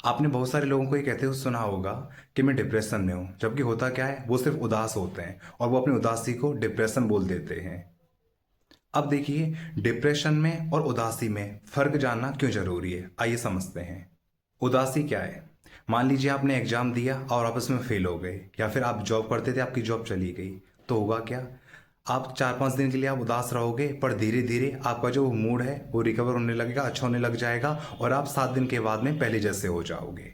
आपने बहुत सारे लोगों को ये कहते हुए सुना होगा कि मैं डिप्रेशन में हूँ, जबकि होता क्या है, वो सिर्फ उदास होते हैं और वो अपनी उदासी को डिप्रेशन बोल देते हैं। अब देखिए, डिप्रेशन में और उदासी में फर्क जानना क्यों जरूरी है, आइए समझते हैं। उदासी क्या है? मान लीजिए आपने एग्जाम दिया और आप उसमें फेल हो गए, या फिर आप जॉब करते थे, आपकी जॉब चली गई। तो होगा क्या? आप 4-5 दिन के लिए आप उदास रहोगे, पर धीरे धीरे आपका जो मूड है वो रिकवर होने लगेगा, अच्छा होने लग जाएगा, और आप 7 दिन के बाद में पहले जैसे हो जाओगे।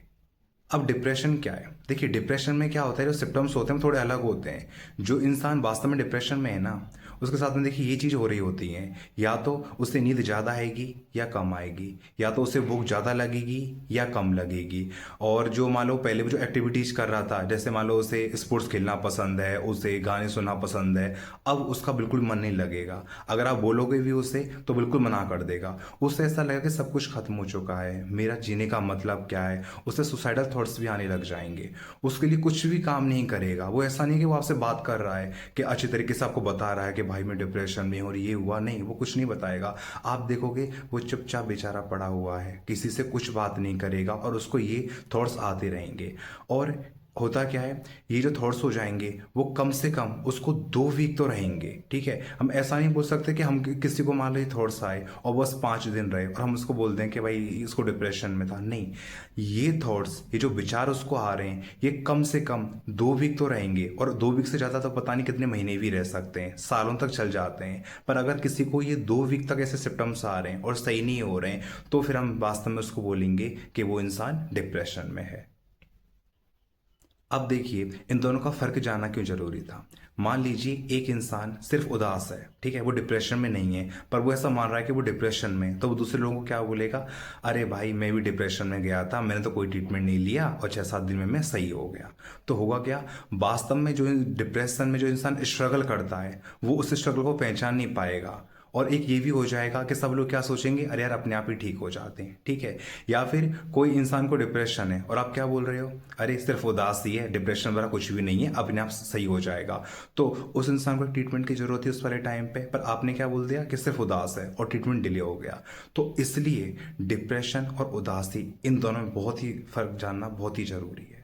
अब डिप्रेशन क्या है? देखिए, डिप्रेशन में क्या होता है, जो सिम्टम्स होते हैं वो थोड़े अलग होते हैं। जो इंसान वास्तव में डिप्रेशन में है ना, उसके साथ में देखिए ये चीज़ हो रही होती है, या तो उसे नींद ज़्यादा आएगी या कम आएगी, या तो उसे भूख ज़्यादा लगेगी या कम लगेगी। और जो मान लो पहले वो जो एक्टिविटीज़ कर रहा था, जैसे मान लो उसे स्पोर्ट्स खेलना पसंद है, उसे गाने सुनना पसंद है, अब उसका बिल्कुल मन नहीं लगेगा। अगर आप बोलोगे भी उसे तो बिल्कुल मना कर देगा। उससे ऐसा लगेगा कि सब कुछ खत्म हो चुका है, मेरा जीने का मतलब क्या है। उसे सुसाइडल थॉट्स भी आने लग जाएंगे। उसके लिए कुछ भी काम नहीं करेगा। वो ऐसा नहीं कि वो आपसे बात कर रहा है कि अच्छे तरीके से आपको बता रहा है कि भाई मैं डिप्रेशन में हूँ और ये हुआ, नहीं, वो कुछ नहीं बताएगा। आप देखोगे वो चुपचाप बेचारा पड़ा हुआ है, किसी से कुछ बात नहीं करेगा और उसको ये थॉट्स आते रहेंगे। और होता क्या है, ये जो थॉट्स हो जाएंगे वो कम से कम उसको 2 वीक तो रहेंगे। ठीक है, हम ऐसा नहीं बोल सकते कि हम किसी को मान लो थॉट्स आए और बस 5 दिन रहे और हम उसको बोल दें कि भाई इसको डिप्रेशन में था। नहीं, ये थॉट्स, ये जो विचार उसको आ रहे हैं, ये कम से कम 2 वीक तो रहेंगे, और 2 वीक से ज़्यादा तो पता नहीं कितने महीने भी रह सकते हैं, सालों तक चल जाते हैं। पर अगर किसी को ये 2 वीक तक ऐसे सिम्टम्स आ रहे हैं और सही नहीं हो रहे हैं, तो फिर हम वास्तव में उसको बोलेंगे कि वो इंसान डिप्रेशन में है। अब देखिए, इन दोनों का फर्क जानना क्यों जरूरी था। मान लीजिए एक इंसान सिर्फ उदास है, ठीक है, वो डिप्रेशन में नहीं है, पर वो ऐसा मान रहा है कि वो डिप्रेशन में है, तो वो दूसरे लोगों को क्या बोलेगा? अरे भाई, मैं भी डिप्रेशन में गया था, मैंने तो कोई ट्रीटमेंट नहीं लिया और 6-7 दिन में मैं सही हो गया। तो होगा क्या? वास्तव में जो डिप्रेशन में जो इंसान स्ट्रगल करता है, वो उस स्ट्रगल को पहचान नहीं पाएगा। और एक ये भी हो जाएगा कि सब लोग क्या सोचेंगे, अरे यार अपने आप ही ठीक हो जाते हैं। ठीक है, या फिर कोई इंसान को डिप्रेशन है और आप क्या बोल रहे हो, अरे सिर्फ उदासी है, डिप्रेशन वगैरह कुछ भी नहीं है, अपने आप सही हो जाएगा। तो उस इंसान को ट्रीटमेंट की जरूरत है उस वाले टाइम पे, पर आपने क्या बोल दिया कि सिर्फ उदास है और ट्रीटमेंट डिले हो गया। तो इसलिए डिप्रेशन और उदासी, इन दोनों में बहुत ही फर्क जानना बहुत ही जरूरी है।